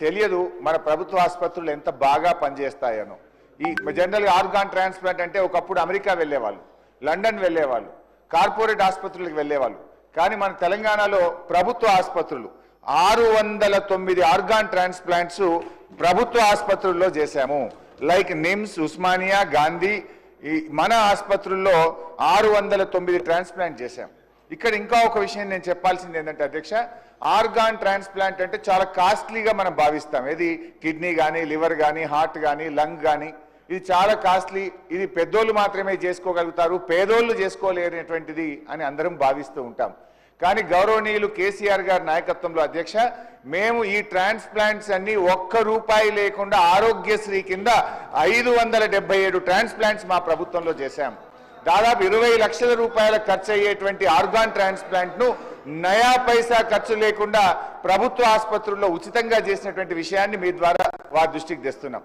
తెలియదు మన ప్రభుత్వ ఆసుపత్రులు ఎంత బాగా పనిచేస్తాయనో. ఈ జనరల్గా ఆర్గాన్ ట్రాన్స్ప్లాంట్ అంటే ఒకప్పుడు అమెరికా వెళ్ళేవాళ్ళు, లండన్ వెళ్ళేవాళ్ళు, కార్పొరేట్ ఆసుపత్రులకు వెళ్ళేవాళ్ళు. కానీ మన తెలంగాణలో ప్రభుత్వ ఆసుపత్రులు 609 ఆర్గాన్ ట్రాన్స్ప్లాంట్స్ ప్రభుత్వ ఆసుపత్రుల్లో చేశాము. లైక్ నిమ్స్, ఉస్మానియా, గాంధీ, ఈ మన ఆసుపత్రుల్లో 609 ట్రాన్స్ప్లాంట్ చేశాం. ఇక్కడ ఇంకా ఒక విషయం నేను చెప్పాల్సింది ఏంటంటే అధ్యక్ష, ఆర్గాన్ ట్రాన్స్ప్లాంట్ అంటే చాలా కాస్ట్లీగా మనం భావిస్తాం. ఇది కిడ్నీ కానీ, లివర్ కానీ, హార్ట్ కానీ, లంగ్ కానీ, ఇది చాలా కాస్ట్లీ, ఇది పెద్దోళ్ళు మాత్రమే చేసుకోగలుగుతారు, పేదోళ్ళు చేసుకోలేనటువంటిది అని అందరం భావిస్తూ ఉంటాం. కానీ గౌరవనీయులు కేసీఆర్ గారి నాయకత్వంలో అధ్యక్ష, మేము ఈ ట్రాన్స్ప్లాంట్స్ అన్ని ₹1 లేకుండా ఆరోగ్యశ్రీ కింద 577 ట్రాన్స్ప్లాంట్స్ మా ప్రభుత్వంలో చేశాం. దాదాపు 20 లక్షల రూపాయల ఖర్చు అయ్యేటువంటి ఆర్గాన్ ట్రాన్స్ప్లాంట్ ను నయా పైసా ఖర్చు లేకుండా ప్రభుత్వ ఆసుపత్రుల్లో ఉచితంగా చేసినటువంటి విషయాన్ని మీ ద్వారా వారి దృష్టికి తెస్తున్నాం.